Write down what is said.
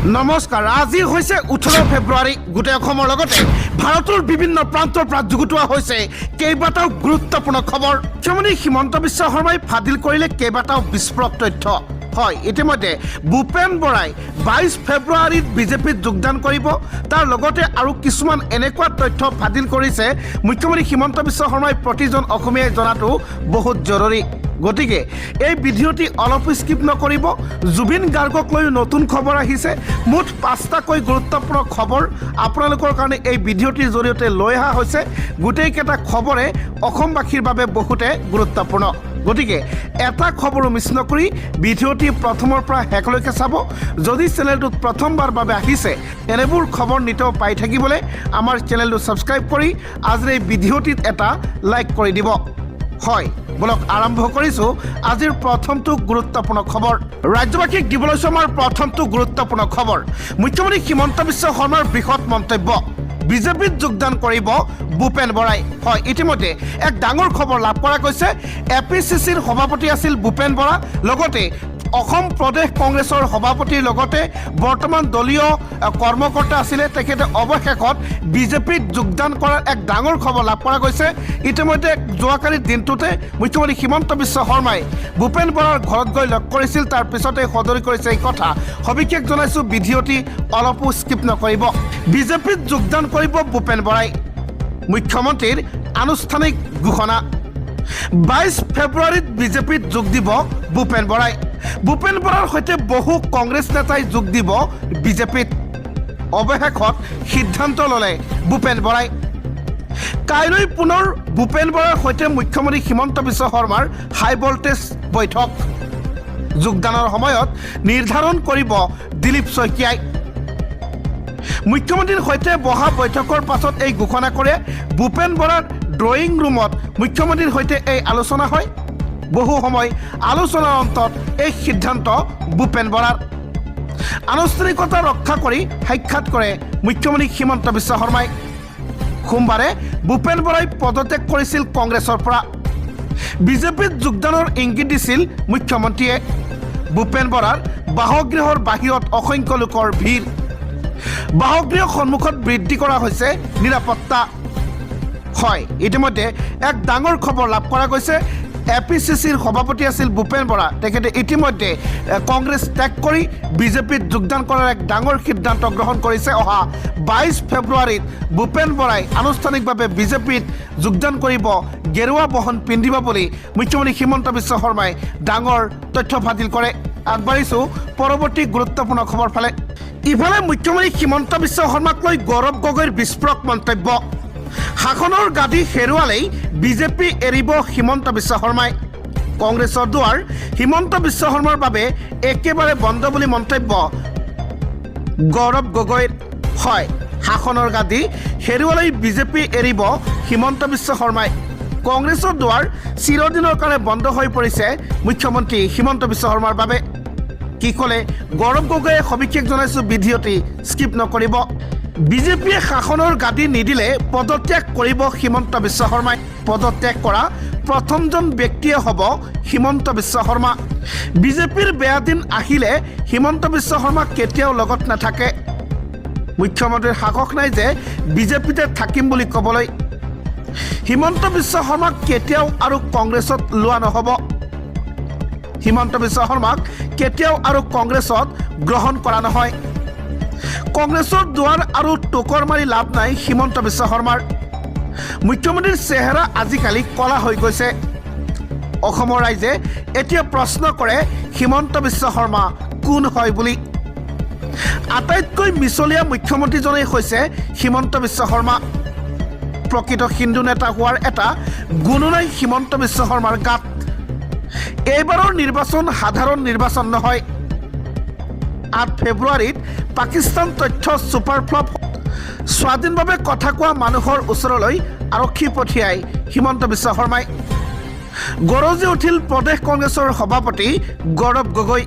নমস্কাৰ আজি হৈছে 18 ফেব্ৰুৱাৰী গোটেই অসমৰ লগতে ভাৰতৰ বিভিন্ন প্ৰান্তৰ পৰা যুগুতোৱা হৈছে কেইবাটাও গুৰুত্বপূৰ্ণ খবৰ মুখ্যমন্ত্ৰী হিমন্ত বিশ্ব শৰ্মাই ফাদিল কৰিলে কেইবাটাও বিস্ফোৰক তথ্য হয় ইতিমধ্যে ভূপেন বৰাই 22 ফেব্ৰুৱাৰীত বিজেপিত যোগদান কৰিব তাৰ লগতে আৰু কিছুমান এনেকুৱা তথ্য ফাদিল কৰিছে মুখ্যমন্ত্ৰী হিমন্ত বিশ্ব শৰ্মাই প্ৰতিজন অসমীয়াই জনাটো বহুত জৰুৰী গতিকে এই ভিডিঅ'টি অলপ স্কিপ নকৰিব জুবিন গাৰ্গক লৈ নতুন খবৰ আহিছে মুঠ 5টাকৈ গুৰুত্বপূৰ্ণ খবৰ আপোনালোকৰ কাৰণে এই ভিডিঅ'টিৰ জৰিয়তে লৈ অহা হৈছে গোটেইকেইটা খবৰে অসমবাসীৰ বাবে বহুতে গুৰুত্বপূৰ্ণ গতিকে এটা খবৰো মিছ নকৰি ভিডিঅ'টি প্ৰথমৰ পৰা শেষলৈকে চাব যদি চেনেলটোত প্ৰথমবাৰ বাবে আহিছে এনেবোৰ খবৰ নিতৌ পাই থাকিবলৈ আমাৰ চেনেলটো ছাবস্ক্ৰাইব কৰি আজিৰ এই ভিডিঅ'টিত এটা লাইক কৰি দিব হয় বলক আৰম্ভ কৰিছোঁ আজিৰ প্ৰথমটো গুৰুত্বপূৰ্ণ খবৰ ৰাজ্যবাসীক দিবলৈ আমাৰ প্ৰথমটো গুৰুত্বপূৰ্ণ খবৰ মুখ্যমন্ত্ৰী হিমন্ত বিশ্ব শৰ্মাৰ বৃহৎ মন্তব্য বিজেপিত যোগদান কৰিব ভূপেন বৰাই হয় ইতিমধ্যে এক ডাঙৰ খবৰ লাভ কৰা গৈছে এপিচিচিৰ সভাপতি আছিল ভূপেন বৰা লগতে অসম প্ৰদেশ কংগ্ৰেছৰ সভাপতিৰ লগতে বৰ্তমান দলীয় কৰ্মকৰ্তা আছিলে তেখেতে অৱশেষত বিজেপিত যোগদান কৰাৰ এক ডাঙৰ খবৰ লাভ কৰা গৈছে ইতিমধ্যে যোৱাকালিৰ দিনটোতে মুখ্যমন্ত্ৰী হিমন্ত বিশ্ব শৰ্মাই ভূপেন বৰাৰ ঘৰত গৈ লগ কৰিছিল তাৰ পিছতে সদৰি কৰিছে এই কথা সবিশেষ জনাইছোঁ ভিডিঅ'টি অলপো স্কিপ নকৰিব বিজেপিত যোগদান কৰিব ভূপেন বৰাই মুখ্যমন্ত্ৰীৰ আনুষ্ঠানিক ঘোষণা 22 ফেব্ৰুৱাৰীত বিজেপিত যোগ দিব ভূপেন বৰাই ভূপেন বৰাৰ সৈতে বহু কংগ্ৰেছ নেতাই যোগ দিব বিজেপিত অৱশেষত সিদ্ধান্ত ল'লে ভূপেন বৰাই কাইলৈ পুনৰ ভূপেন বৰাৰ সৈতে মুখ্যমন্ত্ৰী হিমন্ত বিশ্ব শৰ্মাৰ হাই ভল্টেজ বৈঠক যোগদানৰ সময়ত নিৰ্ধাৰণ কৰিব দিলীপ শইকীয়াই মুখ্যমন্ত্ৰীৰ সৈতে বহা বৈঠকৰ পাছত এই ঘোষণা কৰে ভূপেন বৰাৰ ড্ৰয়িং ৰুমত মুখ্যমন্ত্ৰীৰ সৈতে এই আলোচনা হয় বহু সময় আলোচনাৰ অন্তত এই সিদ্ধান্ত ভূপেন বৰাৰ আনুষ্ঠানিকতা ৰক্ষা কৰি সাক্ষাৎ কৰে মুখ্যমন্ত্ৰী হিমন্ত বিশ্ব শৰ্মাই সোমবাৰে ভূপেন বৰাই পদত্যাগ কৰিছিল কংগ্ৰেছৰ পৰা বিজেপিত যোগদানৰ ইংগিত দিছিল মুখ্যমন্ত্ৰীয়ে ভূপেন বৰাৰ বাসগৃহৰ বাহিৰত অসংখ্য লোকৰ ভিৰ বাসগৃহ সন্মুখত বৃদ্ধি কৰা হৈছে নিৰাপত্তা হয় ইতিমধ্যে এক ডাঙৰ খবৰ লাভ কৰা গৈছে এপিচিচিৰ সভাপতি আছিল ভূপেন বৰা তেখেতে ইতিমধ্যে কংগ্ৰেছ ত্যাগ কৰি বিজেপিত যোগদান কৰাৰ এক ডাঙৰ সিদ্ধান্ত গ্ৰহণ কৰিছে অহা 22 ফেব্ৰুৱাৰীত ভূপেন বৰাই আনুষ্ঠানিকভাৱে বিজেপিত যোগদান কৰিব গেৰুৱা বহন পিন্ধিব বুলি মুখ্যমন্ত্ৰী হিমন্ত বিশ্ব শৰ্মাই ডাঙৰ তথ্য ফাদিল কৰে আগবাঢ়িছোঁ পৰৱৰ্তী গুৰুত্বপূৰ্ণ খবৰ ফালে ইফালে মুখ্যমন্ত্ৰী হিমন্ত বিশ্ব শৰ্মাক লৈ গৌৰৱ গগৈৰ বিস্ফোৰক মন্তব্য শাসনৰ গাদী হেৰুৱালেই বিজেপি এৰিব হিমন্ত বিশ্ব শৰ্মাই কংগ্ৰেছৰ দুৱাৰ হিমন্ত বিশ্ব শৰ্মাৰ বাবে একেবাৰে বন্ধ বুলি মন্তব্য গৌৰৱ গগৈৰ হয় শাসনৰ গাদী হেৰুৱালেই বিজেপি এৰিব হিমন্ত বিশ্ব শৰ্মাই কংগ্ৰেছৰ দুৱাৰ চিৰদিনৰ কাৰণে বন্ধ হৈ পৰিছে মুখ্যমন্ত্ৰী হিমন্ত বিশ্ব শৰ্মাৰ বাবে কি ক'লে গৌৰৱ গগৈয়ে সবিশেষ জনাইছোঁ ভিডিঅ'টি স্কিপ নকৰিব বিজেপিয়ে শাসনৰ গাদী নিদিলে পদত্যাগ কৰিব হিমন্ত বিশ্ব শৰ্মাই পদত্যাগ কৰা প্ৰথমজন ব্যক্তিয়ে হ'ব হিমন্ত বিশ্ব শৰ্মা বিজেপিৰ বেয়া দিন আহিলে হিমন্ত বিশ্ব শৰ্মা কেতিয়াও লগত নাথাকে মুখ্যমন্ত্ৰীৰ সাহস নাই যে বিজেপিতে থাকিম বুলি ক'বলৈ হিমন্ত বিশ্ব শৰ্মাক কেতিয়াও আৰু কংগ্ৰেছত লোৱা নহ'ব হিমন্ত বিশ্ব শৰ্মাক কেতিয়াও আৰু কংগ্ৰেছত গ্ৰহণ কৰা নহয় কংগ্ৰেছৰ দুৱাৰ আৰু টোকৰ মাৰি লাভ নাই হিমন্ত বিশ্ব শৰ্মাৰ মুখ্যমন্ত্ৰীৰ চেহেৰা আজিকালি কলা হৈ গৈছে অসমৰ ৰাইজে এতিয়া প্ৰশ্ন কৰে হিমন্ত বিশ্ব শৰ্মা কোন হয় বুলি আটাইতকৈ মিছলীয়া মুখ্যমন্ত্ৰীজনেই হৈছে হিমন্ত বিশ্ব শৰ্মা প্ৰকৃত হিন্দু নেতা হোৱাৰ এটা গুণো নাই হিমন্ত বিশ্ব শৰ্মাৰ গাত এইবাৰৰ নিৰ্বাচন সাধাৰণ নিৰ্বাচন নহয় 8 ফেব্ৰুৱাৰীত পাকিস্তান তথ্য ছুপাৰ ফ্লপ স্বাধীনভাৱে কথা কোৱা মানুহৰ ওচৰলৈ আৰক্ষী পঠিয়াই হিমন্ত বিশ্ব শৰ্মাই গৰজি উঠিল প্ৰদেশ কংগ্ৰেছৰ সভাপতি গৌৰৱ গগৈ